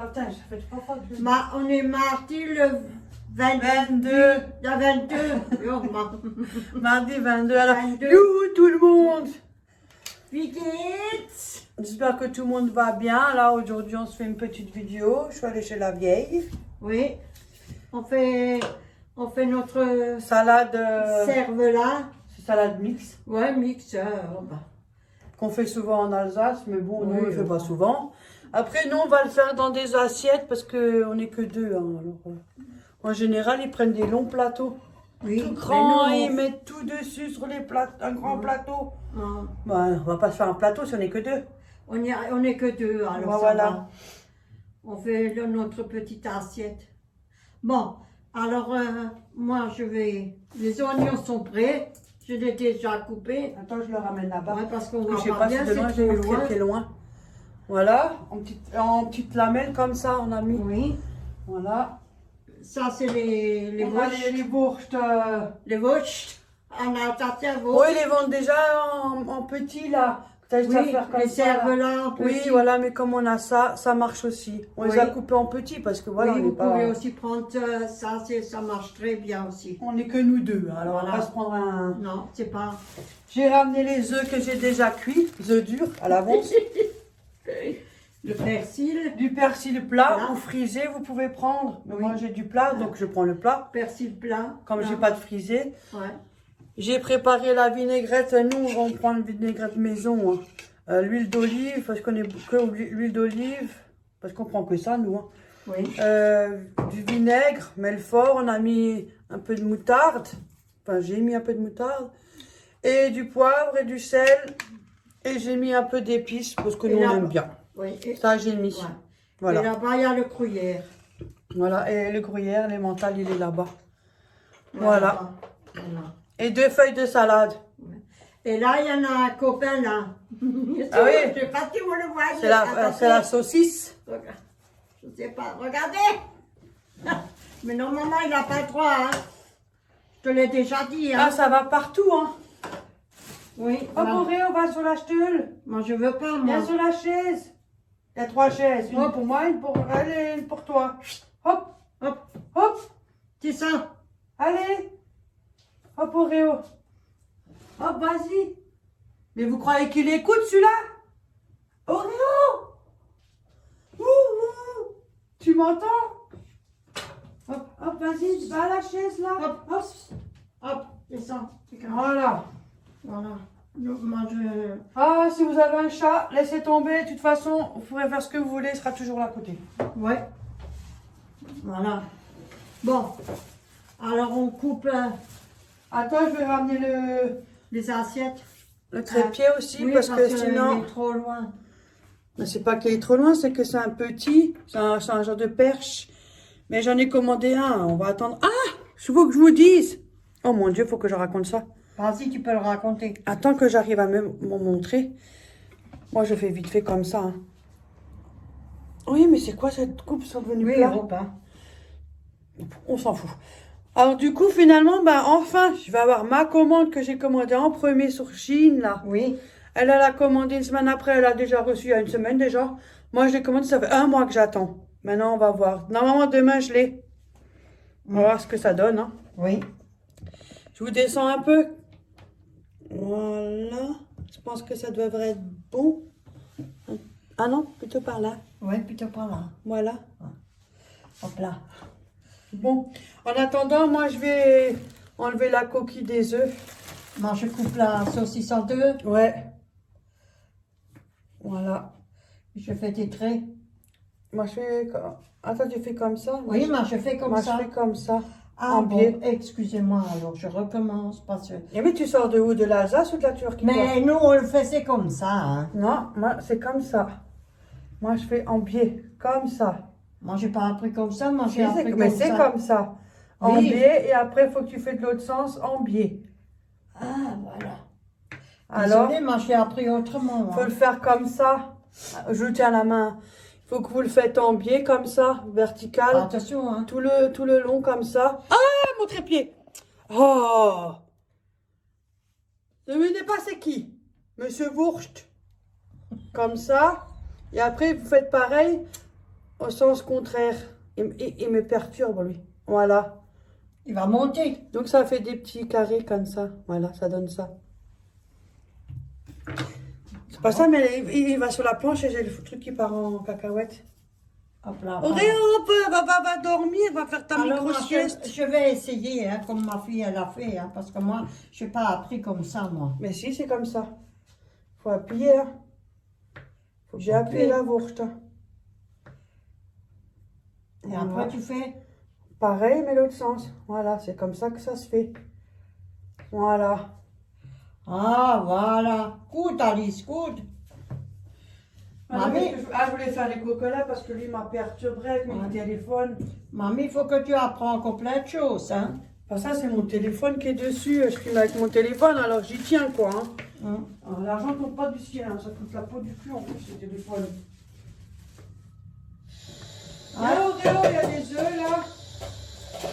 Attends, ça fait 3 fois que je... On est mardi le 22. Le 22. Oh, Mardi 22. Alors, 22. youhou tout le monde. Wie geht's? J'espère que tout le monde va bien. Là, aujourd'hui, on se fait une petite vidéo. Je suis allée chez la vieille. Oui. On fait notre Salade. cervelas. C'est salade mixte. Ouais, mix. Qu'on fait souvent en Alsace, mais bon, nous, Oui, on ne le fait pas souvent. Après, nous, on va le faire dans des assiettes parce qu'on n'est que deux. Hein. Alors, en général, ils prennent des longs plateaux. Oui, Tout grand, mais ils mettent tout dessus sur les plateaux, un grand plateau. non. Ben, on va pas se faire un plateau si on n'est que deux. On est que deux, alors ça Voilà. va. On fait notre petite assiette. Bon, alors moi les oignons sont prêts. Je les ai déjà coupés. Attends, je le ramène là-bas. Ouais, parce qu'on Je va sais pas pas si bien, de loin, c'est j'ai trop eu loin. qui est loin. Voilà, en petite lamelle comme ça, on a mis. Oui, Voilà. ça c'est les On a wurst. les bourges. Les wurst. En Alsacien, Oui, wurst. ils les vendent déjà en petit là. T'as juste à Oui, faire comme les ça, là. cervelas en Oui, petit. voilà, mais comme on a ça, ça marche aussi. On les Oui. a coupés en petits parce que voilà, Oui, on vous n'est pas... pouvez aussi prendre ça, ça marche très bien aussi. On n'est que nous deux, alors on Voilà. va se prendre un... Non, c'est pas... J'ai ramené les œufs que j'ai déjà cuits, œufs durs à l'avance. Le persil. Du persil plat Plat. ou frisé, vous pouvez prendre. Mais Oui. moi j'ai du plat, donc je prends le plat. Persil plat. Comme plat. j'ai pas de frisé. Ouais. J'ai préparé la vinaigrette. Nous, on prend une vinaigrette maison. Hein. L'huile d'olive, parce qu'on est que l'huile d'olive. Parce qu'on prend que ça, nous. Hein. Oui. Du vinaigre, Melfort. On a mis un peu de moutarde. Enfin, j'ai mis un peu de moutarde. Et du poivre et du sel. Et j'ai mis un peu d'épices, parce que Et nous, on là- aime bien. Oui. Ça, j'ai mis. Ouais. Voilà. Et là-bas, il y a le gruyère. Voilà, et le gruyère, l'émental, il est là-bas. Voilà. Voilà. Et 2 feuilles de salade. Et là, il y en a un copain là. Ah oui. Je sais pas si vous le voyez. C'est la saucisse. Regarde. Je sais pas. Regardez. Mais normalement, il n'a pas le droit. Hein. Je te l'ai déjà dit. Hein. Ah, ça va partout, hein. Oui. Hop, moi, Auréo, va sur la stule. moi, je veux pas, moi. Viens sur la chaise. Il y a 3 chaises. Une Hop. pour moi, une pour elle et une pour toi. Hop, Hop. hop. C'est ça. Allez. Hop, Auréo. Hop, vas-y. Mais vous croyez qu'il écoute, celui-là? Auréo. Ouh. Tu m'entends? Hop, hop, vas-y, va à la chaise, là. Hop. Hop. Hop. C'est ça. Voilà. Voilà. Donc, moi, je... Ah, si vous avez un chat, laissez tomber. De toute façon, vous pourrez faire ce que vous voulez, il sera toujours là à côté. Ouais. Voilà. Bon. Alors, on coupe Attends, je vais ramener les assiettes. le trépied aussi, Oui, parce que il sinon... est trop loin. Mais c'est pas qu'il est trop loin, c'est que c'est un petit, c'est un genre de perche. Mais j'en ai commandé un, on va attendre. Ah, je veux que je vous dise. Oh mon Dieu, faut que je raconte ça. Vas-y, tu peux le raconter. Attends que j'arrive à m'en montrer. Moi, je fais vite fait comme ça. Hein. Oui, mais c'est quoi cette coupe sont devenus Oui, plats? repas. On s'en fout. Alors du coup, finalement, bah enfin, je vais avoir ma commande que j'ai commandée en premier sur Chine, là. Oui. Elle a commandé une semaine après, elle a déjà reçu il y a une semaine déjà. Moi, je l'ai commandé, ça fait 1 mois que j'attends. Maintenant, on va voir. Normalement, demain, je l'ai. On va voir ce que ça donne. Hein. Oui. Je vous descends un peu. Voilà. Je pense que ça devrait être bon. Ah non, plutôt par là. Oui, plutôt par là. Voilà. Hop là. Bon, en attendant, moi, je vais enlever la coquille des œufs. Moi, je coupe la saucisse en deux. Ouais. Voilà. Je fais des traits. Moi, je fais... Attends, tu fais comme ça? Oui, moi, je fais comme Moi, ça. je fais comme ça. Ah, en bon, biais. excusez-moi, alors je recommence parce que... Et oui, tu sors de où? De l'Alsace ou de la Turquie? Mais nous, on le faisait comme ça, hein. Non, moi, c'est comme ça. Moi, je fais en biais, comme ça. Moi, j'ai pas appris comme ça, moi, Si, j'ai appris mais comme c'est ça. comme ça. En Oui. biais, et après, il faut que tu fais de l'autre sens, en biais. Ah, voilà. Alors, Désolée, moi, j'ai appris autrement. il faut Hein. le faire comme ça. Je tiens la main. Il faut que vous le faites en biais, comme ça, vertical. Attention, hein. Tout le long, comme ça. Ah, mon trépied! Oh! Devinez pas c'est qui? Monsieur Wurst. Comme ça. Et après, vous faites pareil. au sens contraire. Il me perturbe, lui. Voilà. Il va monter. Donc, ça fait des petits carrés comme ça. Voilà, ça donne ça. C'est pas ça, mais il va sur la planche et j'ai le truc qui part en cacahuète. Hop là. Auréo, va dormir, va faire ta Alors, moi, micro-sieste. je vais essayer, hein, comme ma fille, elle a fait, hein, parce que moi, je n'ai pas appris comme ça, moi. Mais si, c'est comme ça. Faut appuyer, là. J'ai appuyé la Wurst. Et après, tu fais. Pareil, mais l'autre sens. Voilà, c'est comme ça que ça se fait. Voilà. Ah, voilà. Écoute, Alice, écoute. Mamie, Je voulais faire les cocolas parce que lui m'a perturbé avec mon téléphone. mamie, il faut que tu apprends encore plein de choses, hein. Enfin, ça, c'est mon téléphone qui est dessus. Je filme avec mon téléphone, alors j'y tiens, quoi. Hein. Alors, l'argent tombe pas du ciel, hein. Ça coûte la peau du cul en plus, ce téléphone. Alors, Réo, il y a des œufs, là.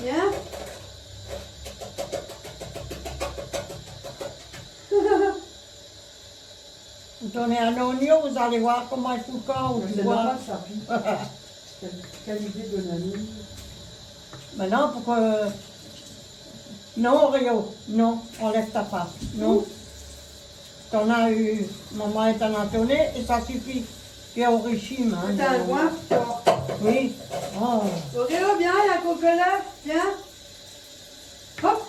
Viens. Vous donnez un oignon, vous allez voir comment il fout quand. C'est normal, ça. Quelle idée de l'année. Maintenant, pour que... Non, Rio, non, enlève ta part. Non. T'en as eu, maman est en a donné et ça suffit. Tu es au régime. Hein, C'est un loin fort. Oui. Oh. Auréo, viens, il y a un cocolat. Viens. Hop.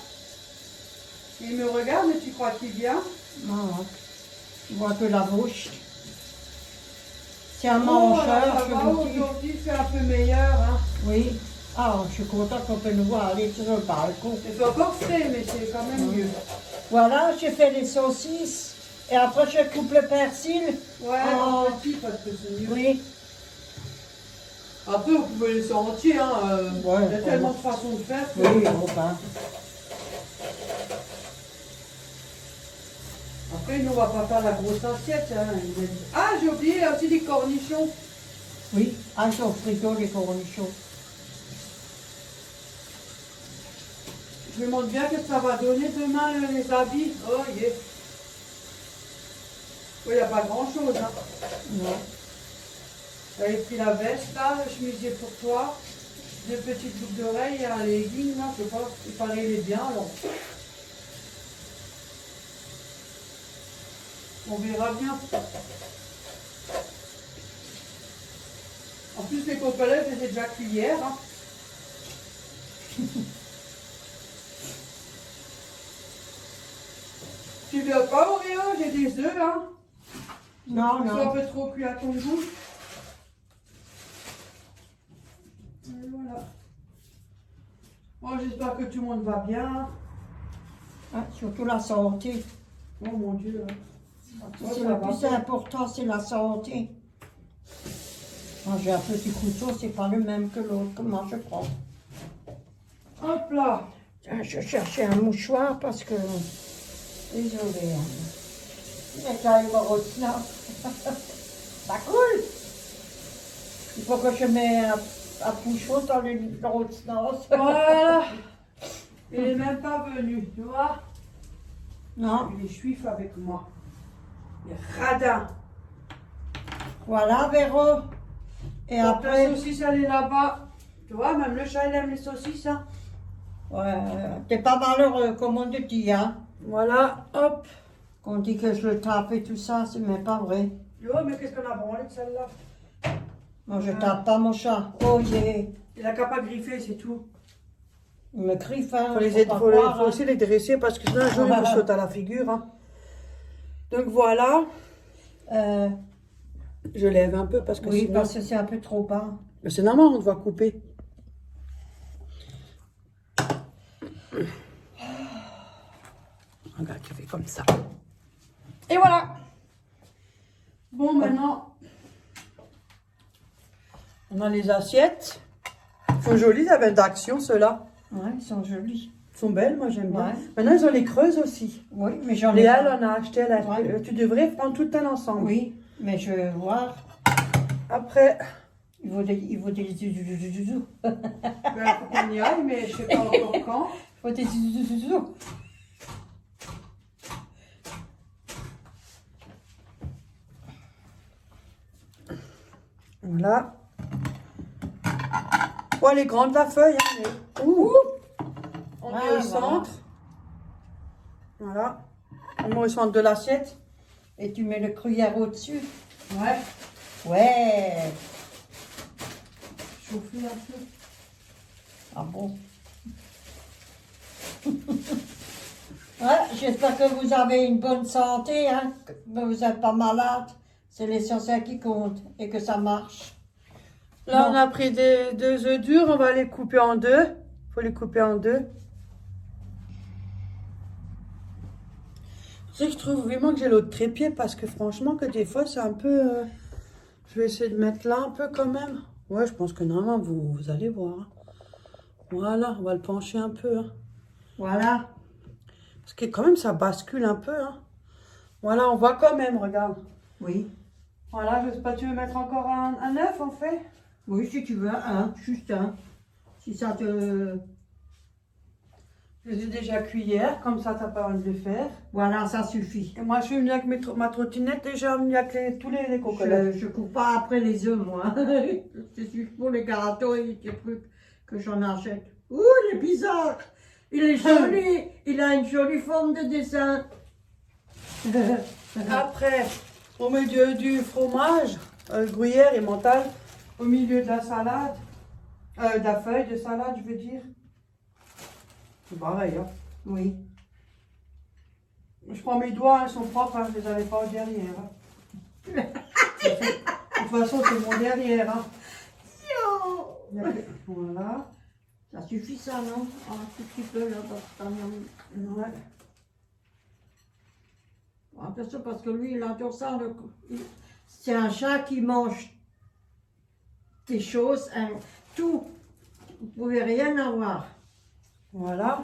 Il me regarde, mais tu crois qu'il vient? Non, tu vois que la bouche. C'est un Oh, mangeur, ça je va, vous dis. aujourd'hui, c'est un peu meilleur. Hein. Oui. Ah, je suis contente qu'on peut nous voir aller sur le balcon. C'est encore frais, mais c'est quand même mieux. Voilà, j'ai fait les saucisses. Et après, je coupe le persil. Ouais, Oh. en petit, parce que c'est mieux. Oui. Après, vous pouvez laisser entier, hein. Ouais, Il y a tellement de façons de faire. Que... Oui, enfin. Après, nous, on va pas faire la grosse assiette. Hein. Ah, j'ai oublié, il y a aussi des cornichons. Oui, ah, c'est au frigo, les cornichons. Je me demande bien ce que ça va donner demain, les habits. Oh, yeah. Oui, il n'y a pas grand-chose. Hein. Non. J'avais pris la veste, là, le chemisier pour toi, deux petites boucles d'oreilles et un legging, là, je sais pas, il paraît il est bien, alors. On verra bien. En plus, les cocolettes, je les ai déjà cuits hier. Hein. Tu veux pas, Auréo? J'ai des œufs, hein. Non, Ils sont non. un peu trop cuits à ton goût. Et voilà. Bon, j'espère que tout le monde va bien. Ah, surtout la santé. Oh mon Dieu. Hein. C'est ça le va. plus important, c'est la santé. Moi, j'ai un petit couteau, c'est pas le même que l'autre. Comment je prends? Hop là. Tiens, je cherchais un mouchoir parce que... Désolée. Mais ça, il va retenir. Ça coule. Il faut que je mette un bouchon dans le retenant. Voilà. Il est même pas venu, tu vois. Non. Il est juif avec moi. Il est radin. Voilà, Véro. Et Donc, après... la saucisse, elle est là-bas. Tu vois, même le chat, il aime les saucisses. Hein. Ouais, t'es pas malheureux, comme on te dit, hein. Voilà, hop. Qu'on dit que je le tape et tout ça, c'est même pas vrai. Oh, mais qu'est-ce qu'on a branlé de celle-là? Moi, je tape pas mon chat. Oh, yeah. Il a qu'à pas griffer, c'est tout. Il me griffe, hein. Faut aussi les dresser parce que sinon, un jour, il vous saute à la figure. Hein. Donc voilà. Je lève un peu parce que Oui, sinon... parce que c'est un peu trop bas. Mais c'est normal, on doit couper. Regarde, tu fais comme ça. Et voilà. Bon, maintenant, on a les assiettes. Ils sont jolis, ça avait d'action, ceux-là. Ouais, ils sont jolis. Ils sont belles, moi j'aime bien. Ouais. Maintenant, ils ont les creuses aussi. Oui, mais j'en ai Léa, pas. elle en a acheté. Tu devrais prendre tout un ensemble. Oui, mais je vais voir. Après, Il faut des zouzous. ben, faut qu'on y aille, mais je sais pas encore quand. Il faut des zouzous. Voilà. Ouais, elle est grande la feuille. Hein, mais... Ouh. On met au centre. Voilà. On met au centre de l'assiette. Et tu mets le gruyère au-dessus. Ouais. Ouais. Chauffer un peu. Ah bon. Ouais, j'espère que vous avez une bonne santé, hein, que vous n'êtes pas malade. C'est l'essentiel qui compte et que ça marche. Là, Bon. on a pris deux œufs durs. On va les couper en deux. Il faut les couper en deux. Tu sais, je trouve vraiment que j'ai l'autre trépied parce que franchement, que des fois, c'est un peu... Je vais essayer de mettre là un peu quand même. Ouais, je pense que normalement, vous allez voir. Hein. Voilà, on va le pencher un peu. Hein. Voilà. Parce que quand même, ça bascule un peu. Hein. Voilà, on voit quand même, regarde. Oui. Voilà, je sais pas, tu veux mettre encore un œuf, en fait? Oui, si tu veux, un, juste un. Si ça te... Je les ai déjà cuits hier, comme ça, t'as pas envie de le faire. Voilà, ça suffit. Et moi, je suis venue avec ma trottinette, déjà venue avec tous les cocolettes. Je cours pas après les œufs, moi. C'est juste pour les gâteaux et les trucs que j'en achète. Ouh, il est bizarre. Il est joli. Il a une jolie forme de dessin. Après, au milieu du fromage, gruyère et mental, au milieu de la salade, de la feuille de salade, je veux dire. C'est pareil, hein. Oui. Je prends mes doigts, ils sont propres, hein, je les avais pas au derrière. Hein. De toute façon, c'est mon derrière. Hein. Voilà. Ça suffit ça, non? Un tout petit peu là, parce que Ouais. attention, parce que lui, il adore ça. C'est un chat qui mange des choses, tout. Vous pouvez rien avoir. Voilà.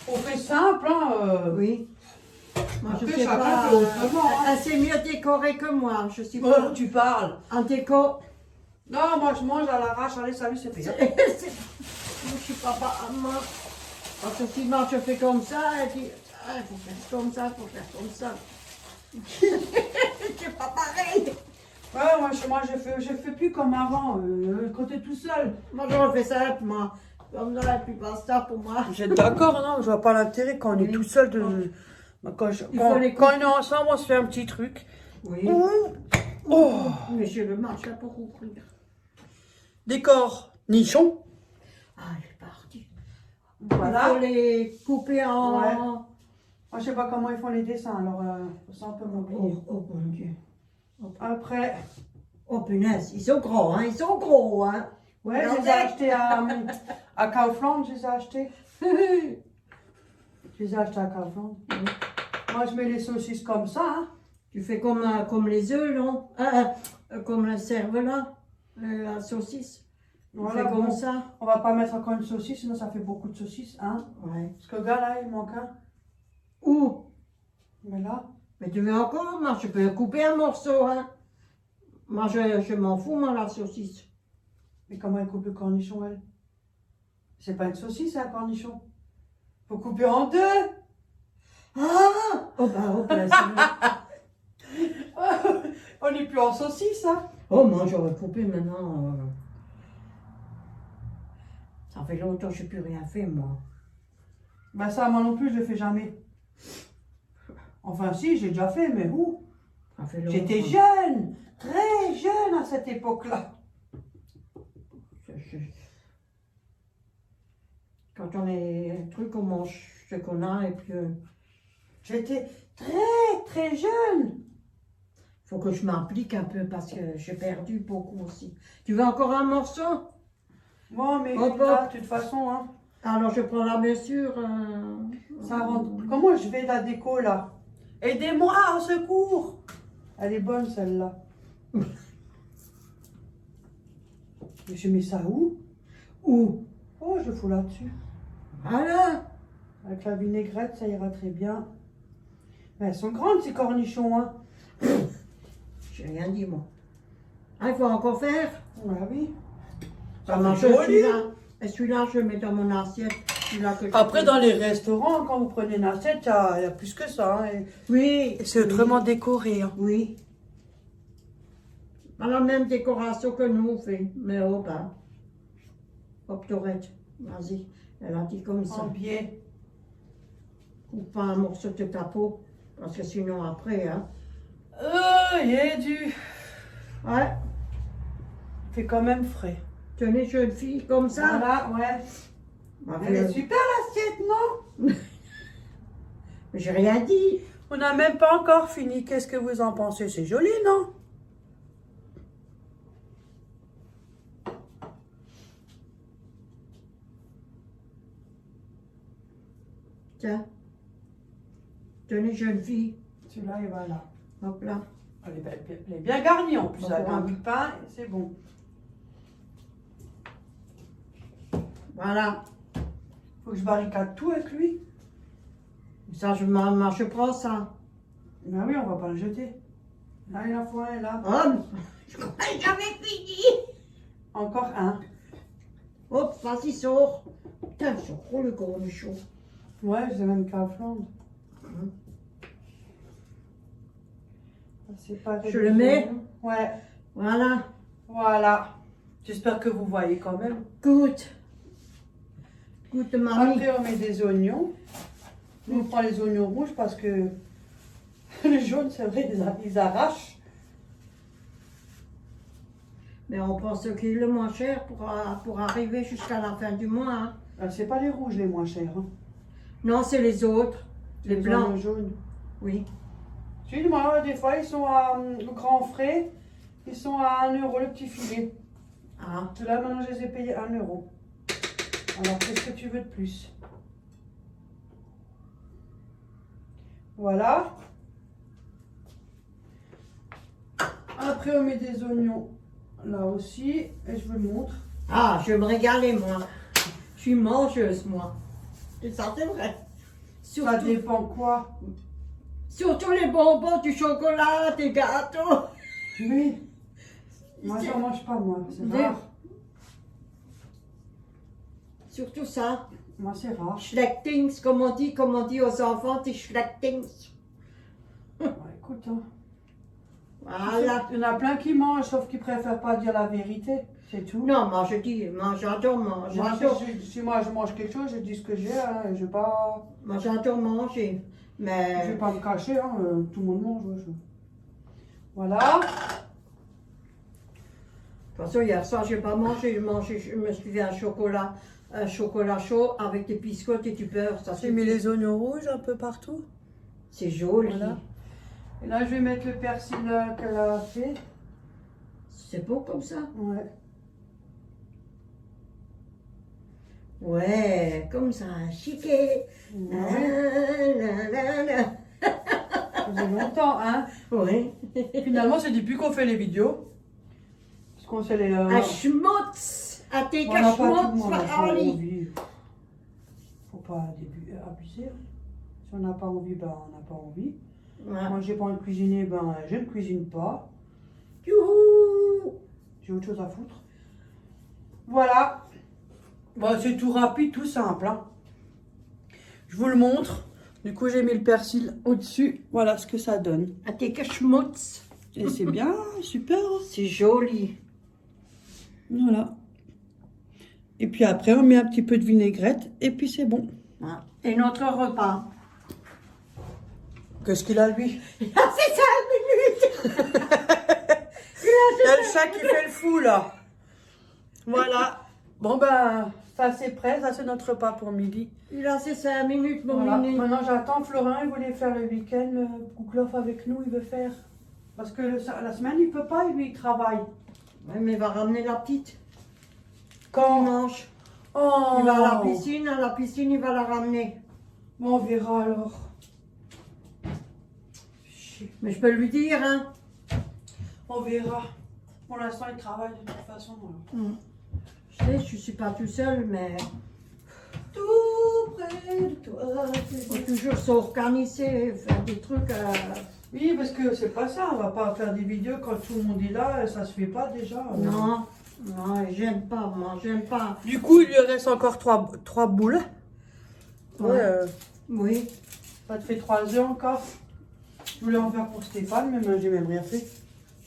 On fait simple, hein. Oui. Moi, je Après, sais chacun pas. fait autrement, hein. Elle s'est mieux décorée que moi. Je suis Oh, pas tu parles. en déco. Non, moi, je mange à l'arrache. Allez, salut, c'est fait. Hein. Je suis pas moi. Parce que sinon, je fais comme ça, et puis, il faut faire comme ça, il faut faire comme ça. C'est pas pareil. Ouais, moi, je fais plus comme avant, quand t'es tout seul. Moi, je refais ça, moi. Comme ça, et puis basta pour moi. Vous êtes d'accord, non? Je vois pas l'intérêt quand on est Oui. tout seul de... Quand on est ensemble, on se fait un petit truc. Oui. Oh. Mais je le marche là pour ouvrir. Décor nichon. Ah, elle est partie. Voilà. Il faut les couper en... Ouais. Moi, je sais pas comment ils font les dessins, alors ça, on peut m'oublier. Oh, mon Dieu. Après... Oh, punaise, ils sont gros, hein. Ils sont gros, hein. Ouais, je les ai achetés à Kaufland, je les ai achetés. Je les ai achetés à Kaufland. Moi, je mets les saucisses comme ça, hein. Tu fais comme les œufs, non? Comme la cervelas, la saucisse. Voilà, Tu fais comme bon, ça. on va pas mettre encore une saucisse, sinon ça fait beaucoup de saucisses, hein. Ouais. Parce que le gars, là, il manque un. Où? Mais là... Mais tu veux encore? Moi, je peux couper un morceau, hein. Moi, je m'en fous, moi, la saucisse. Mais comment elle coupe le cornichon, elle? C'est pas une saucisse, c'est un cornichon. Faut couper en deux. Ah! Oh, bah, On n'est plus en saucisse, hein. oh, moi, j'aurais coupé maintenant. Ça fait longtemps que je n'ai plus rien fait, moi. Bah ça, moi non plus, je le fais jamais. Enfin, si, j'ai déjà fait, mais où? Ça fait longtemps. J'étais jeune, très jeune à cette époque-là. Quand on est un truc, on mange ce qu'on a et puis... J'étais très, très jeune. faut que je m'implique un peu parce que j'ai perdu beaucoup aussi. Tu veux encore un morceau? Bon, mais Hop, là, hop. de toute façon, hein, Alors, je prends la mesure. ça rentre. Comment je vais la déco, là? Aidez-moi, au secours! Elle est bonne, celle-là. Je mets ça où? Où? Oh, je fous là-dessus. Voilà. Avec la vinaigrette, ça ira très bien. Mais elles sont grandes, ces cornichons, hein. J'ai rien dit, moi. Ah, il faut encore faire? Ah oui. Ça Ça marche fait joli. celui-là. Et celui-là, je le mets dans mon assiette. Celui-là que je Après, fais. dans les restaurants, quand vous prenez une assiette, il y a plus que ça. Hein, Oui. et c'est autrement décoré. Hein. Oui. Pas la même décoration que nous, on fait. Mais oh, ben. Hop, Dorette, vas-y. Elle a dit comme ça. En biais. Coupe pas un morceau de ta peau, parce que sinon après, hein. Il est du... Ouais, Il fait quand même frais. tenez, jeune fille, comme ça. Voilà, ouais. Ma Elle est fille, super l'assiette, non? j'ai rien dit. On n'a même pas encore fini. Qu'est-ce que vous en pensez? C'est joli, non? Tiens. Tenez, jeune fille. Celui-là, il va là. Hop là. Elle est bien garnie en plus. Avec un bout de pain, c'est bon. Voilà. Faut que je barricade tout avec lui. Ça, je prends ça. Ben oui, on va pas le jeter. Là, la fois est là. Hop. Je croyais que j'avais fini. Encore un. Hop, vas-y, sors. Putain, c'est gros le gros chaud. Ouais, j'ai même qu'à flandre. C'est pas Je le mets. Ouais, Voilà. voilà. J'espère que vous voyez quand même. Goûte. Goûte, mamie. Après, on met des oignons. Nous, on prend les oignons rouges parce que les jaunes, c'est vrai, ils arrachent. Mais on prend ce qui est le moins cher pour arriver jusqu'à la fin du mois. Hein. C'est pas les rouges les moins chers. Hein. Non, c'est les autres. Les blancs. oignons jaunes. Oui. Moi, des fois, ils sont à grand frais. Ils sont à 1 euro le petit filet. Ah. Là, maintenant, je les ai payés 1 euro. Alors, qu'est-ce que tu veux de plus? Voilà. Après, on met des oignons là aussi. Et je vous le montre. Ah, je vais me régaler, moi. Je suis mangeuse, moi. C'est ça, c'est vrai. Ça dépend quoi? Surtout les bonbons, du chocolat, des gâteaux. Oui. Moi, j'en mange pas, moi. C'est rare. Surtout ça. Moi, c'est rare. Schlechtings, comme on dit aux enfants, des Schlechtings. Ouais, écoute, hein. Voilà. Il y en a plein qui mangent, sauf qu'ils préfèrent pas dire la vérité. C'est tout. Non, moi je dis, moi j'adore manger. Moi, si moi je mange quelque chose, je dis ce que j'ai. Hein, je vais pas. Moi j'adore manger. Je Mais. vais pas me cacher. Hein, tout le monde mange. Ouais, Voilà. De toute façon, hier soir, je n'ai pas mangé. Je me suis fait un chocolat chaud avec des biscottes et du beurre. Ça, J'ai mis les oignons rouges un peu partout. C'est joli. Voilà. Et là, je vais mettre le persil qu'elle a fait. C'est beau comme ça. Ouais. Ouais, comme ça, chiqué. Ça fait longtemps, hein. Oui. Finalement, c'est depuis qu'on fait les vidéos. Parce qu'on sait les. Un schmutz. À tes On n'a pas tout le schmutz, monde n'a pas Ali. envie. Faut pas abuser. Si on n'a pas envie, ben on n'a pas envie. Ouais. Moi, j'ai pas envie de cuisiner, ben je ne cuisine pas. Youhou. J'ai autre chose à foutre. Voilà. Bon, c'est tout rapide, tout simple. Hein. Je vous le montre. Du coup, j'ai mis le persil au-dessus. Voilà ce que ça donne. À tes schmutz. Et c'est bien, super. C'est joli. Voilà. Et puis après, on met un petit peu de vinaigrette et puis c'est bon. Ah. Et notre repas. Qu'est-ce qu'il a, lui? Ah, c'est 5 minutes. Il y a le chat qui fait le fou, là. Voilà. Bon, ben, ça c'est prêt. Ça, c'est notre repas pour midi. Il a ses 5 minutes, mon Voilà. mini. Maintenant, j'attends Florin. Il voulait faire le week-end. Gougloff avec nous, il veut faire. Parce que la semaine, il peut pas. Lui, il travaille. Ouais, mais il va ramener la petite. Quand? Dimanche. Oh. Il va à la piscine, il va la ramener. Bon, on verra alors. Mais je peux lui dire, hein. On verra. Pour l'instant, il travaille de toute façon. Alors. Je sais, je suis pas tout seul, mais Tout près de toi. il faut toujours s'organiser, faire des trucs. Oui, parce que c'est pas ça. On va pas faire des vidéos quand tout le monde est là. Ça se fait pas déjà. Non, non, j'aime pas, moi, j'aime pas. Du coup, il lui reste encore 3 boules. Ouais. Ouais, Oui. ça te fait 3 œufs encore. Je voulais en faire pour Stéphane, mais j'ai même rien fait.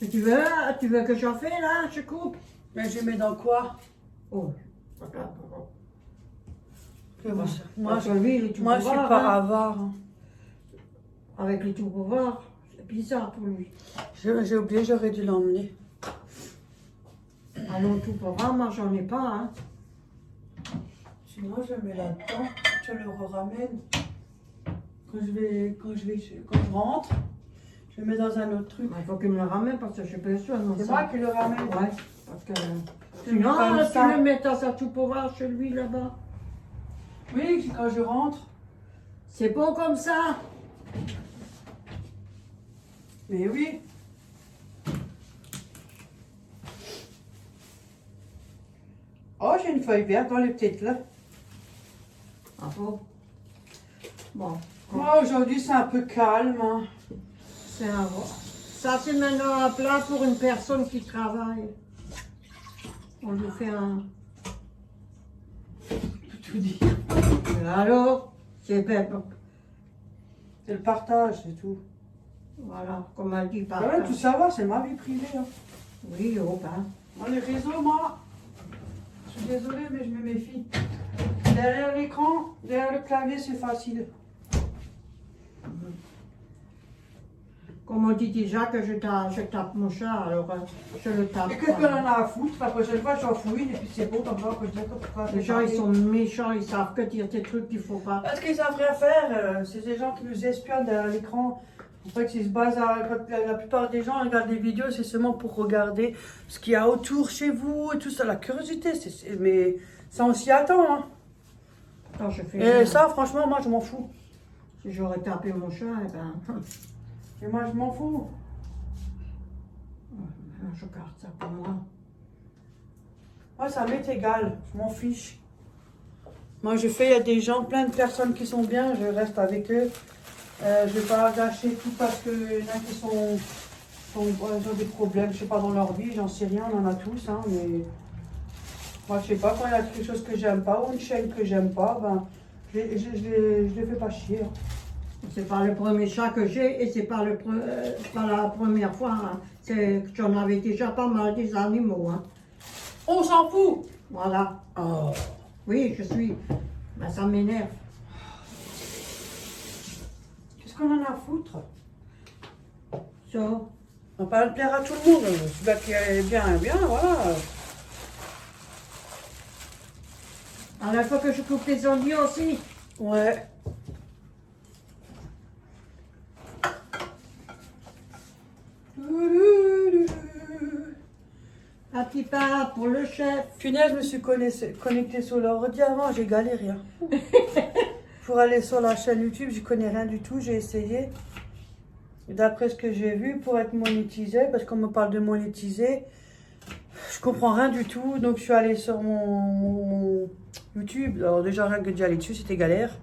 Mais tu veux que j'en fais là, je coupe. Mais je mets dans quoi? Oh, regarde. Que vous- Parce que lui, il est tout moi je suis bouvard, pas hein. avare. Hein. Avec les tout bouvards, c'est bizarre pour lui. J'ai oublié, j'aurais dû l'emmener. Alors tout bouvard, moi j'en ai pas, hein. Sinon, je le mets là-dedans, je le ramène. Quand je rentre, je le mets dans un autre truc. Il faut qu'il me le ramène parce que je suis pas sûre de C'est ça. moi qui le ramène. Ouais, parce que... Je le mets Sinon, comme tu ça. le mets dans sa tout bouvard chez lui là-bas. Oui, quand je rentre. C'est bon comme ça. Mais oui. Oh, j'ai une feuille verte dans les petites là. Ah bon? Bon. Moi, aujourd'hui, c'est un peu calme. Hein. C'est un... Ça, c'est maintenant un plat pour une personne qui travaille. On lui fait un... Tout dit. Alors, c'est bien. C'est le partage, c'est tout. Voilà, comme elle dit par Quand même, tout ça va, c'est ma vie privée. Hein. Oui, oh ben. Dans les réseaux, moi, je suis désolée, mais je me méfie. Derrière l'écran, derrière le clavier, c'est facile. Comme on dit déjà que je tape mon chat, alors je le tape. Et qu'est-ce qu'on en a à foutre? La prochaine fois, j'en fous une et puis c'est bon, comme ça, on peut dire que Les gens, ils sont méchants, ils savent que dire des trucs qu'il faut pas. Parce qu'ils savent rien faire, c'est des gens qui nous espionnent derrière l'écran. En fait, ils se basent quand la plupart des gens regardent des vidéos, c'est seulement pour regarder ce qu'il y a autour chez vous et tout ça, la curiosité. Mais ça, on s'y attend. Hein. Quand je fais Et ça, franchement, moi, je m'en fous. si j'aurais tapé mon chat, eh ben, Et moi, je m'en fous. je garde ça pour moi. Moi, ça m'est égal, je m'en fiche. Moi, je fais, il y a des gens, plein de personnes qui sont bien, je reste avec eux. Je vais pas gâcher tout parce qu'il y en a qui ils ont des problèmes, je sais pas, dans leur vie, j'en sais rien, on en a tous, hein, mais moi, je sais pas, quand il y a quelque chose que j'aime pas ou une chaîne que j'aime pas, ben, je les fais pas chier. Hein. C'est pas le premier chat que j'ai et c'est pas, pas la première fois. Hein. C'est que j'en avais déjà pas mal des animaux. Hein. On s'en fout! Voilà. Oh. Oui, je suis. Ben, ça m'énerve. Qu'est-ce qu'on en a à foutre? Ça. On va pas le plaire à tout le monde, celui-là qui est bien, bien, voilà. Alors, il faut que je coupe les oignons aussi. Ouais. Un petit pas pour le chef. Punaise, je me suis connectée sur l'ordi avant, j'ai galéré. Hein. Pour aller sur la chaîne YouTube, je connais rien du tout, j'ai essayé. D'après ce que j'ai vu, pour être monétisé, parce qu'on me parle de monétiser, je comprends rien du tout. Donc je suis allée sur mon YouTube. Alors déjà, rien que d'y aller dessus, c'était galère.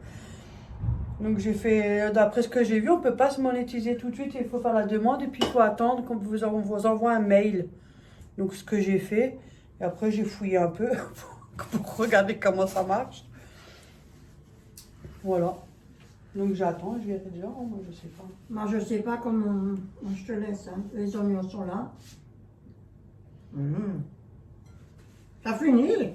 Donc j'ai fait, d'après ce que j'ai vu, on ne peut pas se monétiser tout de suite. Il faut faire la demande et puis il faut attendre qu'on vous envoie un mail. Donc ce que j'ai fait. Et après j'ai fouillé un peu pour regarder comment ça marche. Voilà. Donc j'attends, je verrai déjà, moi je sais pas. Moi, je sais pas comment. Moi, je te laisse. Hein. Les oignons sont là. Ça finit.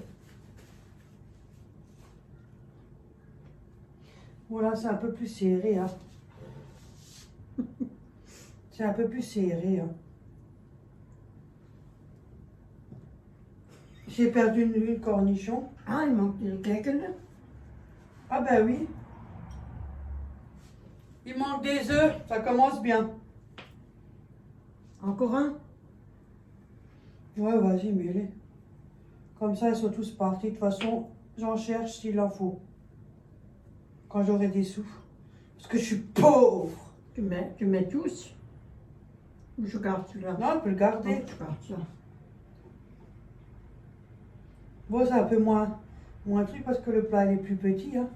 Voilà, c'est un peu plus serré. Hein. C'est un peu plus serré. Hein. J'ai perdu une cornichon. Ah, il manque quelqu'un là. Ah ben oui. Il manque des œufs, ça commence bien. Encore un. Ouais, vas-y, mets-les. Comme ça, ils sont tous partis. De toute façon, j'en cherche s'il en faut. Quand j'aurai des sous. Parce que je suis pauvre. Tu mets tous. Ou je garde celui-là. Non, on peut le garder. Je garde ça. Bon, c'est un peu moins truc parce que le plat il est plus petit. Hein.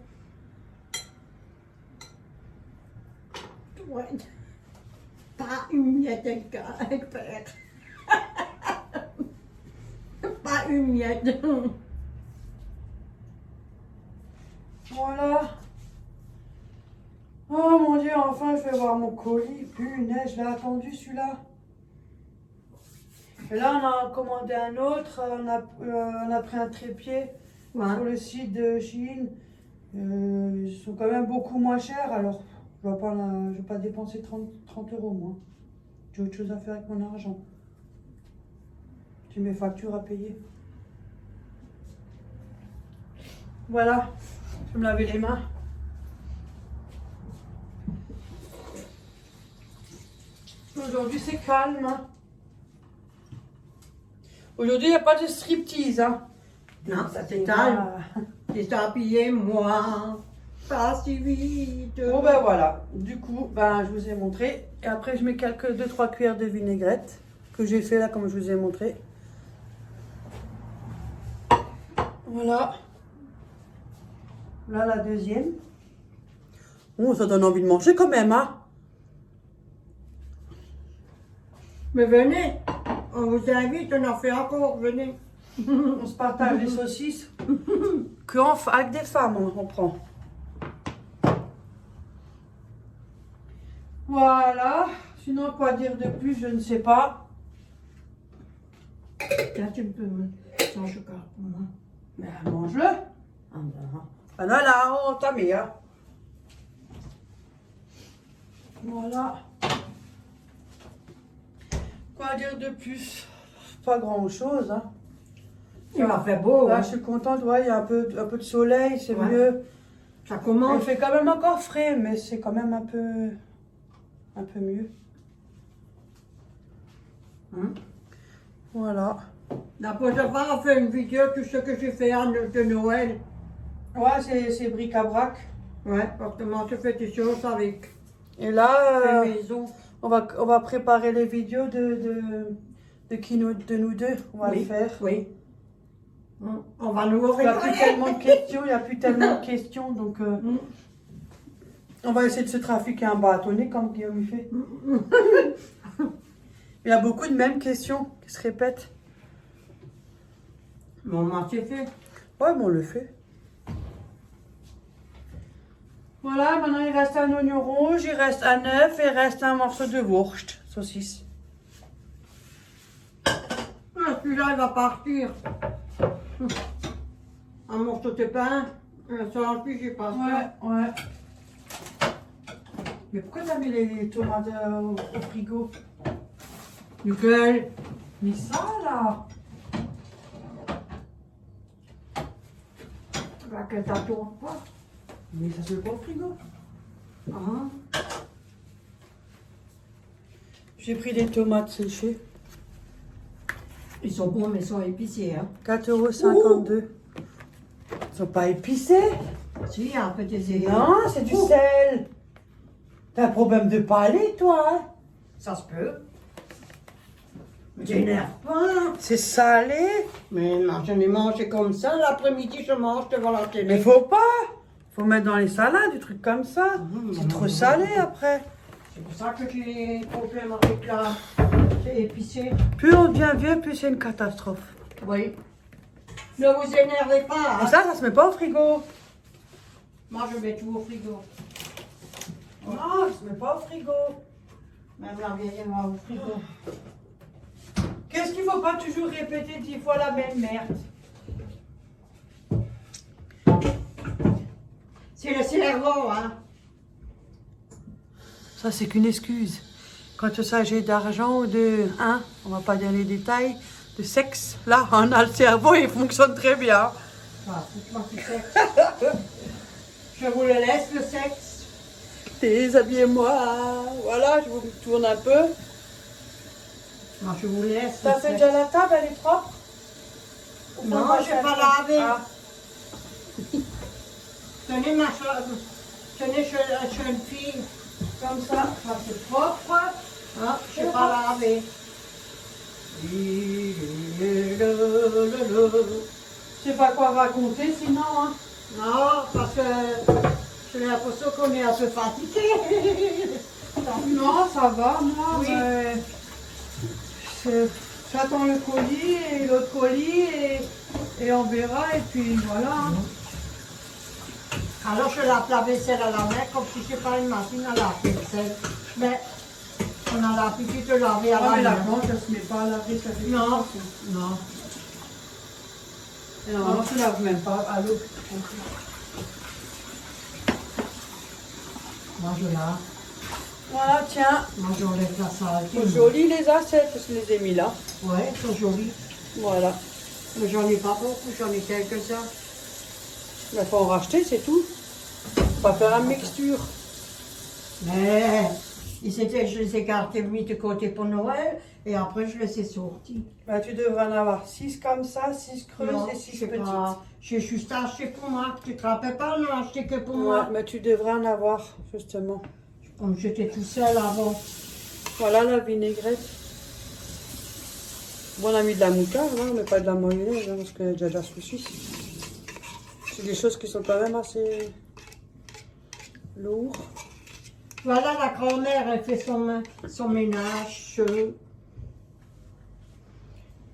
Ouais. Pas une miette avec père. Pas une miette. Voilà. Oh mon Dieu, enfin je vais voir mon colis. Punaise, je l'ai attendu celui-là. Et là, on a commandé un autre. On a pris un trépied Ouais. sur le site de Chine. Ils sont quand même beaucoup moins chers, alors je vais pas dépenser 30 euros moi. J'ai autre chose à faire avec mon argent. J'ai mes factures à payer. Voilà, je vais me laver les mains. Aujourd'hui c'est calme. Hein. Aujourd'hui il n'y a pas de striptease. Hein. Non, ça s'étale. T'es habillé, moi. Pas si vite. Bon ben voilà, du coup, ben, je vous ai montré. Et après je mets 2-3 cuillères de vinaigrette que j'ai fait là comme je vous ai montré. Voilà. Là la deuxième. Oh, ça donne envie de manger quand même, hein. Mais venez, on vous invite, on en fait encore, venez. On se partage les saucisses. Avec des femmes, on prend. Voilà. Sinon, quoi dire de plus, je ne sais pas. Là, tu peux sans chocolat pour moi. Mais mange-le. Ah ben. Ah non, là, on t'a mis, hein. Voilà. Quoi dire de plus? Pas grand-chose, hein. Il m'a fait beau. Là, Hein. je suis contente, ouais, il y a un peu de soleil, c'est Ouais. mieux. Ça Il commence. fait quand même encore frais, mais c'est quand même un peu mieux. Hein? Voilà. La prochaine fois, on fait une vidéo, tout ce que j'ai fait de Noël. Ouais, c'est bric-à-brac. Ouais, parce que moi, je fais des choses avec Et là, les maisons. on va préparer les vidéos de nous deux. On va le faire. Oui. On va nous Il n'y a plus régaler. tellement de questions, il n'y a plus tellement de questions, donc on va essayer de se trafiquer un bâtonnet comme Guillaume il fait. Il y a beaucoup de mêmes questions qui se répètent. Mon maman, c'est fait. Ouais, mais on le fait. Voilà, maintenant il reste un oignon rouge, il reste un œuf et il reste un morceau de wurst, saucisse. Ah, celui-là, il va partir. Un morceau de pain. Ça en plus, j'ai pas ça. Ouais. Mais pourquoi t'as mis les tomates au frigo? Nickel. Mais ça là! Bah, que ça tourne pas. Mais ça se met pas au frigo. Ah. J'ai pris des tomates séchées. Ils sont bons, mais ils sont épicés. Hein. 4,52 €. Ils sont pas épicés. Si, il y a un peu des Non, c'est du sel. T'as un problème de palais, toi, hein? Ça se peut. Mais t'énerve pas. C'est salé. Mais non, je n'ai mangé comme ça. L'après-midi, je mange devant la télé. Mais faut pas. Faut mettre dans les salades, des trucs comme ça. C'est trop salé après. C'est pour ça que j'ai des problèmes avec la... C'est épicé. Plus on devient vieux, plus c'est une catastrophe. Oui. Ne vous énervez pas. Et Hein. ça se met pas au frigo. Moi, je mets tout au frigo. Non, ça se met pas au frigo. Même la vieille, elle va au frigo. Qu'est-ce qu'il faut pas toujours répéter 10 fois la même merde? C'est le cerveau, hein. Ça, c'est qu'une excuse. Quand il s'agit d'argent ou de... Hein, on va pas dire les détails. De sexe, là, on a le cerveau, il fonctionne très bien. Ah, dites-moi du sexe. Je vous le laisse, le sexe. Déshabillez-moi. Voilà, je vous tourne un peu. Moi, je vous laisse. T'as le fait sexe. déjà la table, elle est propre? Ou Non, faut le j'ai passer pas à- lavé. Ah. Tenez ma chose. Tenez, jeune fille. Comme ça, ça c'est propre. Ah, je n'ai pas lavé. Je sais pas quoi raconter sinon. Hein. Non, parce que j'ai l'impression qu'on est un peu fatigué. Non, ça va, moi. Oui. J'attends le colis et l'autre colis et on verra et puis voilà. Hein. Alors je lave la vaisselle à la main comme si c'est pas une machine à laver vaisselle. Mais on a l'habitude de laver à Ah, mais la la main. planche, elle se met pas à laver, ça fait Non, pas. non. Et normalement, tu laves même pas à l'eau. Moi, je la. Voilà, tiens. Moi, j'enlève la saleté. Sont jolies les assiettes, je les ai mis là. Ouais, elles sont jolies. Voilà. Mais j'en ai pas beaucoup, j'en ai quelques-uns. Il faut en racheter, c'est tout. Pas faire une mixture. Mais je les ai gardés mis de côté pour Noël et après je les ai sortis. Ben, tu devrais en avoir 6 comme ça, 6 creuses Non, et 6 je sais petites. pas. J'ai juste acheté pour moi. Tu te rappelles pas, on a acheté que pour Ouais, moi. mais tu devrais en avoir, justement. Comme j'étais tout seul avant. Voilà la vinaigrette. Bon, on a mis de la moutarde, hein, mais pas de la mayonnaise, hein, parce qu'il y a déjà de la saucisse. C'est des choses qui sont quand même assez lourdes. Voilà, la grand-mère, elle fait son ménage.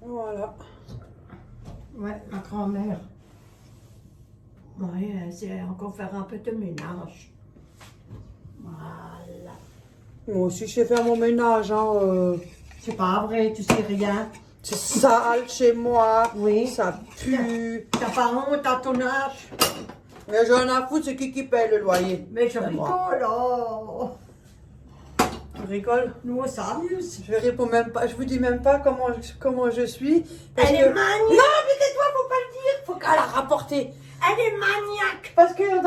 Voilà. Ouais, la grand-mère. Oui, elle sait encore faire un peu de ménage. Voilà. Moi aussi, je sais faire mon ménage. Hein, C'est pas vrai, tu sais rien. C'est sale chez moi. Oui. Ça pue. T'as pas honte à ton âge? Mais j'en ai à foutre, c'est qui paye le loyer? Mais je C'est moi. rigole, oh. Tu rigoles? Nous, on s'amuse. Je réponds même pas. Je vous dis même pas comment je suis. Elle est maniaque. Non, mais tais-toi, faut pas le dire. Faut qu'elle la rapporter. Elle est maniaque. Parce que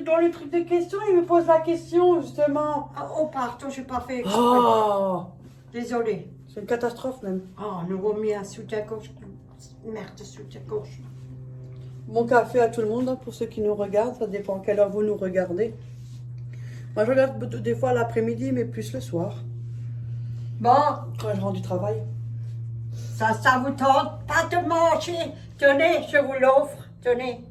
dans les trucs de questions, il me pose la question, justement. Oh, pardon, j'ai pas fait exprès. Oh, Désolée. c'est une catastrophe même. Oh, on nous remet un soutien-gorge. Merde, soutien-gorge. Bon café à tout le monde, hein, pour ceux qui nous regardent. Ça dépend à quelle heure vous nous regardez. Moi, je regarde des fois l'après-midi, mais plus le soir. Bon, Quand je rentre du travail. ça vous tente pas de manger. Tenez, je vous l'offre. Tenez.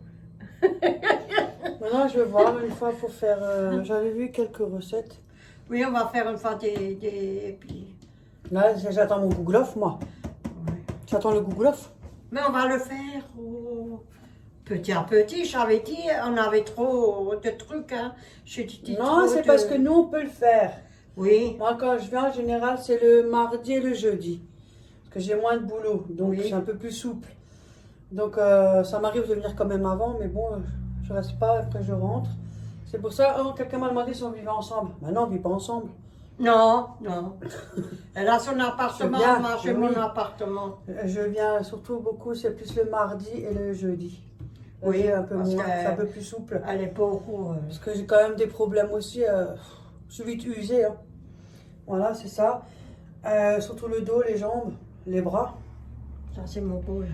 Maintenant, je vais voir une fois pour faire. J'avais vu quelques recettes. Oui, on va faire une fois des... Puis... Là, j'attends mon gouglof, moi. Ouais. J'attends le gouglof. Mais on va le faire petit à petit. J'avais dit, on avait trop de trucs. Hein. J'ai dit Non, trop c'est de- parce que nous, on peut le faire. Oui, Moi, quand je viens, en général, c'est le mardi et le jeudi. Parce que j'ai moins de boulot, donc Oui. c'est un peu plus souple. Donc, ça m'arrive de venir quand même avant, mais bon, je reste pas, après je rentre. C'est pour ça, oh, quelqu'un m'a demandé si on vivait ensemble. Ben non, on vit pas ensemble. non, non. Elle a son appartement, C'est bien, moi j'ai oui. mon appartement. Je viens surtout beaucoup, c'est plus le mardi et le jeudi. Là, Oui, j'ai un peu parce moins, que- c'est un peu plus souple. Elle est beaucoup... Parce que j'ai quand même des problèmes aussi. Je suis vite usée. Hein. Voilà, c'est ça. Surtout le dos, les jambes, les bras. Ça, c'est mon bol.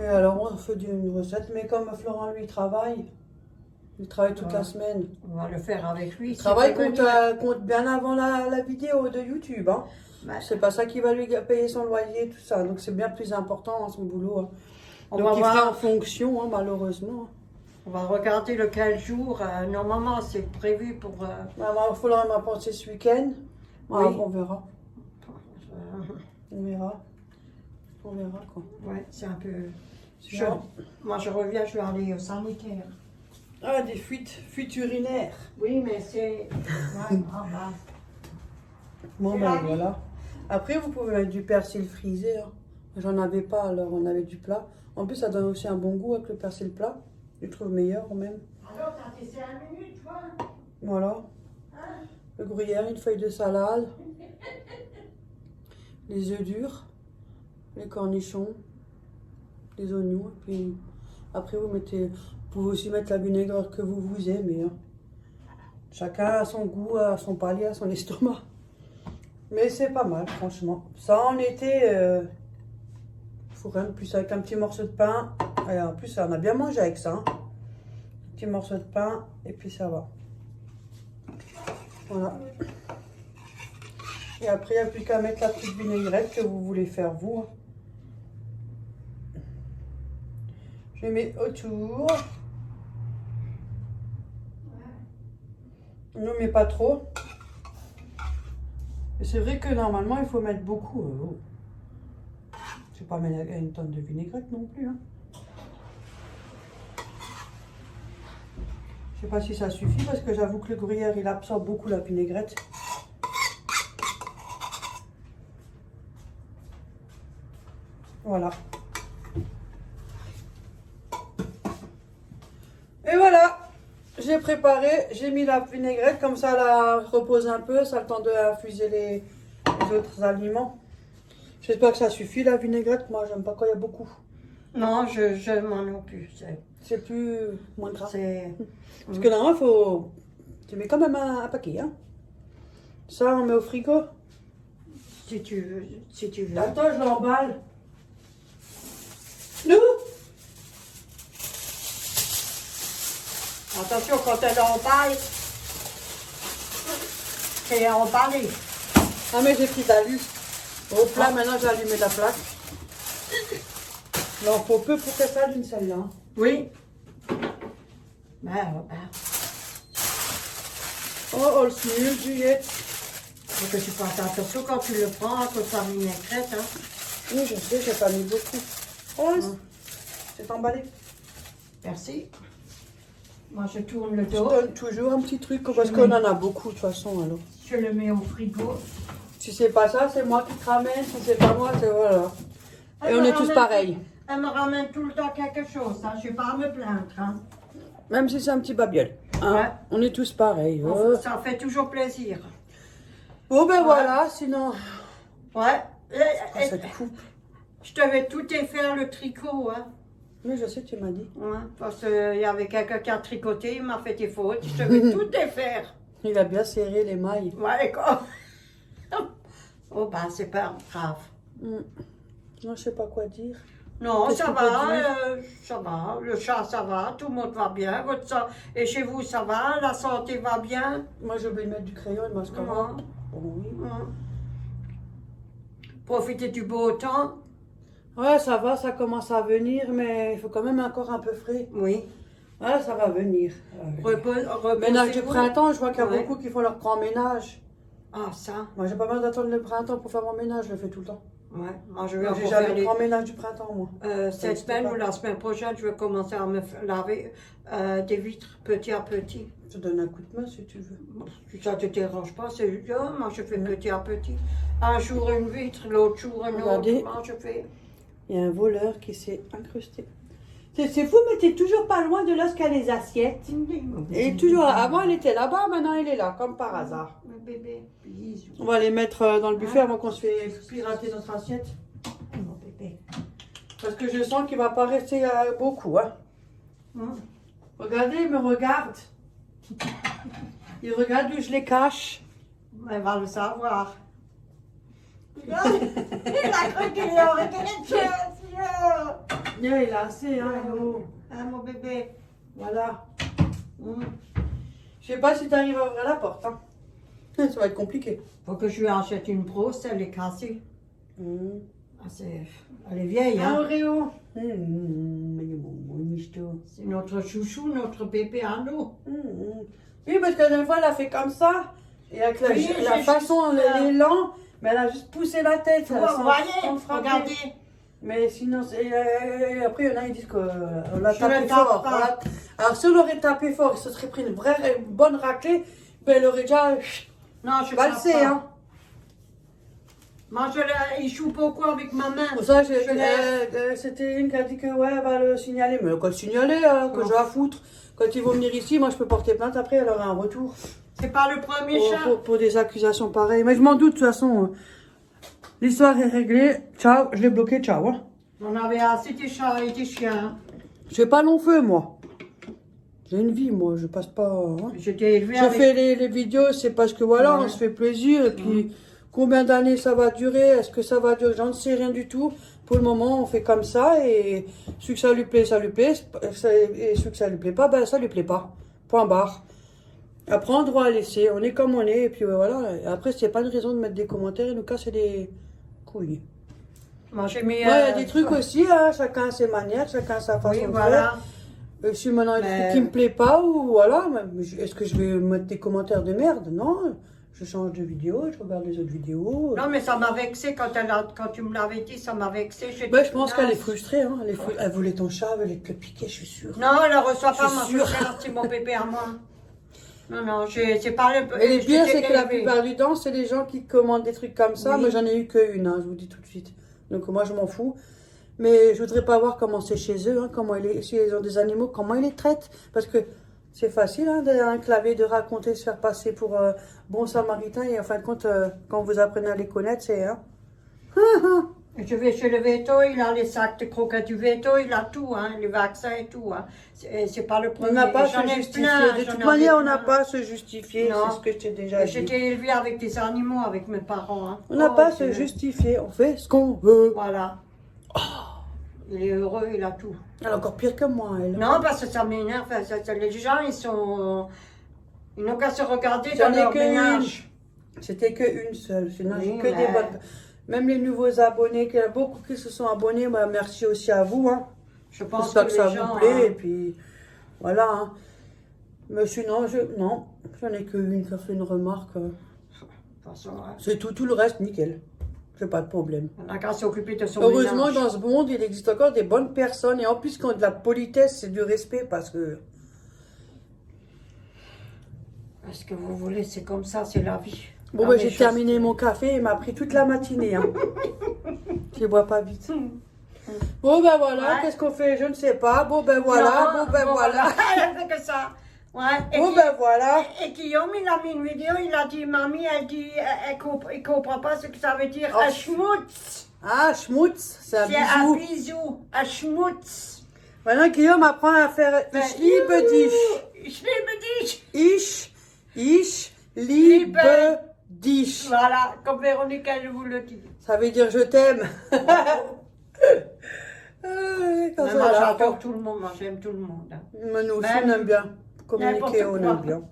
Et alors, on fait une recette. Mais comme Florent, lui, il travaille toute la semaine. On va le faire avec lui. Il travaille compte bien avant la vidéo de YouTube. Hein. Ouais. C'est pas ça qui va lui payer son loyer, tout ça. Donc, c'est bien plus important, hein, son boulot. Hein. On Donc, va il voir. fera en fonction, hein, malheureusement. On va regarder lequel jour. Normalement, c'est prévu pour... Florent m'a pensé ce week-end. Oui. On verra. On verra. On verra, quoi. ouais, c'est un peu... C'est chaud. bien. Moi, je reviens, je vais aller au sanitaire. Ah, des fuites urinaires. Oui, mais c'est... Ouais, bah. Bon, C'est ben la vie. voilà. Après, vous pouvez mettre du persil frisé. Hein. J'en avais pas, alors on avait du plat. En plus, ça donne aussi un bon goût avec le persil plat. Je le trouve meilleur, même. Alors, t'as fait 5 minutes, toi? Voilà. Le gruyère, une feuille de salade. Les œufs durs. Les cornichons. Les oignons. Et puis, après, vous pouvez aussi mettre la vinaigre que vous aimez. Hein. Chacun a son goût, a son palais, a son estomac. Mais c'est pas mal, franchement. Ça, en été, faut rien de plus avec un petit morceau de pain. Et en plus, on a bien mangé avec ça. Hein. Un petit morceau de pain, et puis ça va. Voilà. Et après, il n'y a plus qu'à mettre la petite vinaigrette que vous voulez faire, vous. Je mets autour. Ne mets pas trop. Et c'est vrai que normalement, il faut mettre beaucoup. Je vais pas mettre une tonne de vinaigrette non plus. Hein. Je sais pas si ça suffit parce que j'avoue que le gruyère, il absorbe beaucoup la vinaigrette. Voilà. Et voilà. j'ai préparé, j'ai mis la vinaigrette, comme ça la repose un peu, ça a le temps d'infuser les autres aliments. J'espère que ça suffit la vinaigrette, moi j'aime pas quand il y a beaucoup. Non, je m'en occupe plus. C'est plus moins gras. Parce Mm. que normalement, faut... tu mets quand même un paquet. Hein. Ça, on met au frigo. Si tu veux. Si tu veux. Attends, je l'emballe. Nous Attention, quand elle emballe, c'est emballé. Ah, mais j'ai pris d'alu. Au plat, maintenant j'ai allumé la plaque. Il en faut peu pour que ça s'allume celle-là. Hein. Oui. Ben. Oh, le snul, Juliette. Faut que tu fasses attention quand tu le prends à cause de sa vinaigrette. Hein. Oui, je sais, j'ai pas mis beaucoup. Oh, c'est emballé. Merci. Moi, je tourne le Je dos. donne toujours un petit truc parce qu'on en a beaucoup de toute façon. Alors. Je le mets au frigo. Si c'est pas ça, c'est moi qui te ramène. Si c'est pas moi, c'est voilà. Et Elle on me est tous ramène- pareils. Elle me ramène tout le temps quelque chose. Hein. Je vais pas à me plaindre. Hein. Même si c'est un petit babiole. Hein. Ouais. On est tous pareils. Ça fait toujours plaisir. Bon ben voilà, sinon... Ouais. Ah, ça te coupe. Je devais tout faire le tricot. Hein. Oui, je sais, tu m'as dit. Ouais, parce qu'il y avait quelqu'un qui a tricoté, il m'a fait des fautes. Je devais tout faire. Il a bien serré les mailles. Ouais, quoi. Oh, ben, c'est pas grave. Moi, je sais pas quoi dire. Non, Qu'est-ce ça qu'on va, peut dire ça va. Le chat, ça va. Tout le monde va bien. Et chez vous, ça va. La santé va bien. Moi, j'ai oublié de mettre du crayon et de mascara. Ouais. Oui. Ouais. Profitez du beau temps. Ouais, ça va, ça commence à venir, mais il faut quand même encore un peu frais. Oui. Ouais, ça va venir. Ménage du Reposez-vous. printemps, je vois qu'il y a Ouais. beaucoup qui font leur grand ménage. Ah, ça. Moi, j'ai pas besoin d'attendre le printemps pour faire mon ménage, je le fais tout le temps. Ouais. Moi, je vais J'ai encore jamais faire le grand ménage du printemps, moi. cette semaine ou la semaine prochaine, je vais commencer à me laver des vitres petit à petit. Je te donne un coup de main si tu veux. Si ça te dérange pas, c'est bien. Moi, je fais petit à petit. Un jour une vitre, l'autre jour une autre. Regardez. Moi, je fais. Il y a un voleur qui s'est incrusté. C'est fou, mais t'es toujours pas loin de là qu'il y a les assiettes. Et toujours, avant elle était là-bas, maintenant elle est là, comme par hasard. Mon bébé, bisous. On va les mettre dans le buffet avant qu'on se fait pirater notre assiette. Mon bébé. Parce que je sens qu'il va pas rester beaucoup. Hein. Hum. Regardez, il me regarde. Il regarde où je les cache. Elle va le savoir. Regarde, il a cru qu'il aurait quelque chose. Il a assez, hein, Hello. Hein, mon bébé. Voilà. Hum. Je sais pas si tu arrives à ouvrir la porte. Hein. Ça va être compliqué. Faut que je lui achète une brosse, elle est cassée. Ah, elle est vieille, Un hein. Oreo. C'est notre chouchou, notre bébé à nous. Oui, parce que la dernière fois, elle a fait comme ça. Et avec la, Oui, la j'ai façon, juste, l'élan, mais elle a juste poussé la tête. Vous voyez, regardez. Mais sinon, après, il y en a qui disent qu'on l'a Je tapé le tape fort. pas. Alors, si on l'aurait tapé fort, il se serait pris une vraie bonne raclée, ben, elle aurait déjà Non, je valsé. tape pas. Hein. Moi, il joue beaucoup avec ma main. Pour ça, Je c'était une qui a dit que, ouais, elle va le signaler. Mais qu'elle le signaler, que Non. je vais à foutre. Quand ils vont venir ici, moi, je peux porter plainte. Après, elle aura un retour. C'est pas le premier chat. Pour des accusations pareilles. Mais je m'en doute, de toute façon. L'histoire est réglée. Ciao, je l'ai bloqué, ciao. Hein. On avait assez des chats et des chiens. Je fais pas long feu, moi. J'ai une vie, moi. Je passe pas. Hein. J'étais élevée Je avec... fais les vidéos, c'est parce que voilà, Ouais. on se fait plaisir. Et puis, combien d'années ça va durer? Est-ce que ça va durer? J'en sais rien du tout. Pour le moment, on fait comme ça. Et celui que ça lui plaît, ça lui plaît. Et celui que ça lui plaît pas, ben ça lui plaît pas. Point barre. Après, on a le droit à laisser. On est comme on est. Et puis voilà. Et après, c'est pas une raison de mettre des commentaires et nous casser les couilles. Moi, j'ai mis... Ouais, il y a des trucs aussi. Hein. Chacun a ses manières, chacun a sa façon Oui, de voilà. faire. Si maintenant il y a des Mais- trucs qui me plaît pas, ou voilà, est-ce que je vais mettre des commentaires de merde? Non, je change de vidéo, je regarde les autres vidéos. Non, mais ça m'a vexé quand tu me l'avais dit, ça m'a vexé. Je pense qu'elle est frustrée, hein. Elle voulait ton chat, elle voulait te le piquer, je suis sûre. Non, elle ne reçoit Je pas suis ma sûre. poussière, c'est mon bébé à moi. Non, c'est pas le... Et le pire, c'est que la élevée. plupart du temps, c'est les gens qui commandent des trucs comme ça. Oui. Moi, j'en ai eu qu'une, hein, je vous dis tout de suite. Donc moi, je m'en fous. Mais je voudrais pas voir comment c'est chez eux, hein, comment si ils ont des animaux, comment ils les traitent. Parce que C'est facile, hein, derrière un clavier, de raconter, se faire passer pour bon samaritain. Et en fin de compte, quand vous apprenez à les connaître, c'est... Hein. Je vais chez le veto, il a les sacs de croquettes du veto, il a tout, hein, les vaccins et tout. Hein. C'est pas le premier. On n'a pas à J'en se ai justifier. plein, De j'en toute avais manière, on plein. n'a pas à se justifier. Non. C'est ce que je t'ai déjà dit. J'étais élevée avec des animaux, avec mes parents. Hein. On n'a pas à se Dieu. justifier. On fait ce qu'on veut. Voilà. Il est heureux, il a tout. Elle est encore pire que moi, elle. Non, parce que ça m'énerve. Les gens, ils n'ont qu'à se regarder J'en dans ai leur que ménage. C'était qu'une seule. Sinon, j'ai Oui, que des mais- bonnes. Même les nouveaux abonnés, qu'il y a beaucoup qui se sont abonnés, bah, merci aussi à vous. Hein. Je pense J'espère que, que ça les gens, vous plaît. hein, Et puis, voilà. Hein. Mais sinon, non, j'en ai qu'une qui a fait une remarque. de toute façon, hein, C'est tout. Tout le reste, nickel. J'ai pas de problème. on n'a qu'à s'occuper de son Heureusement, ménage. dans ce monde, il existe encore des bonnes personnes. Et en plus, quand de la politesse, c'est du respect parce que. Ce que vous voulez, c'est comme ça, c'est la vie. Bon, Ah, ben, mais j'ai je- terminé mon café. Il m'a pris toute la matinée. Hein. Je bois pas vite. Bon, ben voilà. Ouais. Qu'est-ce qu'on fait? Je ne sais pas. Bon, ben voilà. Non, Bon, ben voilà. Elle fait que ça. Ouais. Et, Bon, ben voilà. et Guillaume, il a mis une vidéo, il a dit, mamie, il comprend pas ce que ça veut dire. Oh. Un schmutz. Ah, schmutz. C'est un C'est un bisou. bisou. Un schmutz. Maintenant, Guillaume apprend à faire Ben, ich liebe dich. Ich liebe dich. Ich liebe dich. Voilà, comme Véronique, elle vous le dit. Ça veut dire je t'aime. Quand Mais ça moi, va. j'adore tout le monde, moi, j'aime tout le monde. Hein. Mais nous aussi, Même on aime bien. n'importe Communiquer, on quoi. aime bien.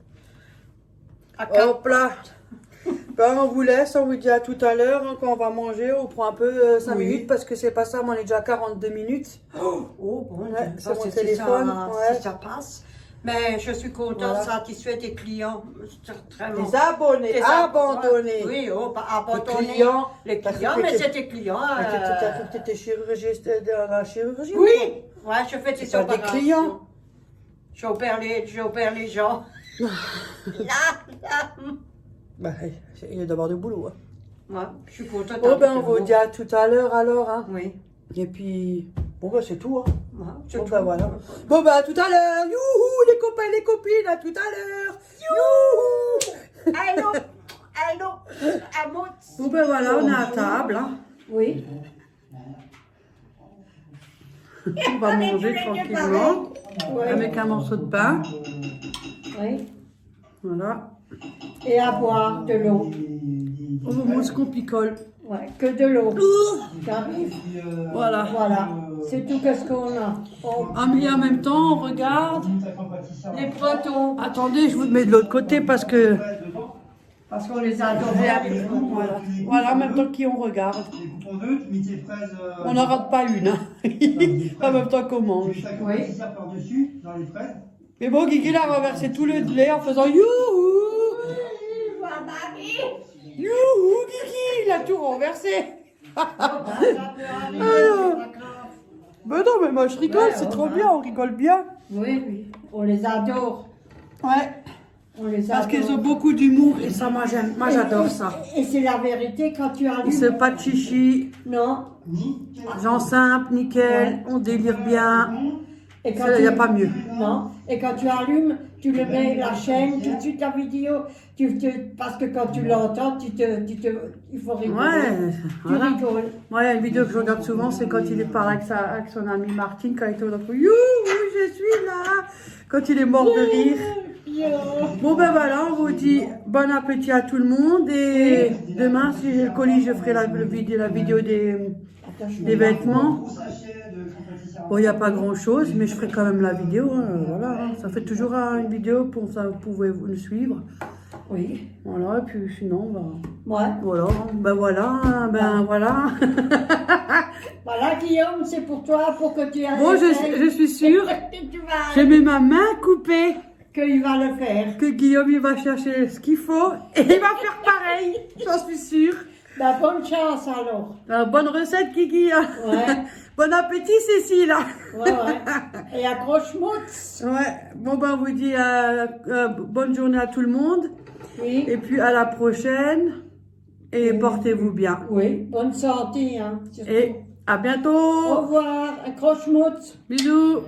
À quatre- Hop là. Ben, on vous laisse, on vous dit à tout à l'heure. Hein, quand on va manger, on prend un peu 5 Oui. minutes parce que c'est pas ça, mais on est déjà à 42 minutes. Oh, bon, Ouais, Dieu, sur mon si téléphone, ça, ouais. si ça passe. Mais je suis contente, Voilà. satisfaite des clients. Vraiment. Les abonnés, Des abandonnés. Oui, oh, pas abandonnés. Les clients. Les Parce clients, que mais t'étais- c'est des clients. Ah, t'as cru que t'étais chirurgiste dans la chirurgie? Oui, ouais, je fais des C'est pas des opérations. clients. J'opère les gens. Là. Bah, il y a d'abord du boulot. Hein. Ouais, je suis contente. Bon, ben, on avec vous vous. dit à tout à l'heure alors. Hein. Oui. Et puis, bon, ben, c'est tout. Hein. Ouais, c'est Bon, tout. ben, voilà. Bon, ben, à tout à l'heure. Youhou, les copains et les copines, à tout à l'heure. Youhou. Allô, allô, un mot. Bon, ben, voilà, on est à table. Hein. Oui. On va manger tranquillement. Oui. Avec un morceau de pain. Oui. Voilà. Et à boire de l'eau. On vous montre ce qu'on picole. Ouais, que de l'eau. T'arrives. Voilà. Voilà. C'est tout ce qu'on a. Et en même temps, on regarde. Les bretons. Attendez, je vous mets de l'autre côté parce que. Parce qu'on les a adorés avec nous. Voilà. Voilà, en même temps qui on regarde. On On n'en rate pas une. Hein. En même temps qu'on mange. Oui. par-dessus, dans les fraises. Mais bon, Guigui il a renversé tout le lait en faisant youhou. Youhou, Guigui, il a tout renversé. Ben non, mais moi je rigole, Ouais, c'est ouais, trop ouais. bien, on rigole bien. Oui, oui. On les adore. Ouais, On les parce adore. qu'ils ont beaucoup d'humour et ça, moi j'aime, moi j'adore ça. Et c'est la vérité quand tu allumes. C'est pas de chichi, Non. gens simples, nickel, on délire bien. Et quand Il n'y a tu- pas mieux. Non. Et quand tu allumes, tu le mets la chaîne, tout de suite la vidéo. Parce que quand tu l'entends, il faut rigoler. Ouais, Tu voilà. rigoles. Moi, il y a une vidéo que je regarde souvent, c'est quand il est parlé avec son ami Martine, quand il était au docteur. Youhou, je suis là. Quand il est mort de rire. Bon ben voilà, on vous dit bon appétit à tout le monde et demain si j'ai le colis je ferai la vidéo des vêtements. Bon il n'y a pas grand chose mais je ferai quand même la vidéo, hein, voilà, hein. Ça fait toujours une vidéo pour ça vous pouvez nous suivre. Oui. Voilà et puis sinon Ouais. voilà, ben voilà, ben voilà. Voilà, Guillaume, c'est pour toi, pour que tu ailles. Bon je suis sûre, Tu vas. j'ai mis ma main coupée. Qu'il va le faire. Que Guillaume il va chercher ce qu'il faut et il va faire pareil, j'en suis sûre. Ben, bonne chance alors. Bonne recette Kiki. Hein. Ouais. Bon appétit Cécile. Hein. Ouais, ouais. Et accroche-moi. Ouais. Bon ben on vous dit bonne journée à tout le monde Oui. et puis à la prochaine et portez-vous bien. Oui. Bonne santé, hein. Surtout. Et à bientôt. Au revoir. Accroche-moi. Bisous.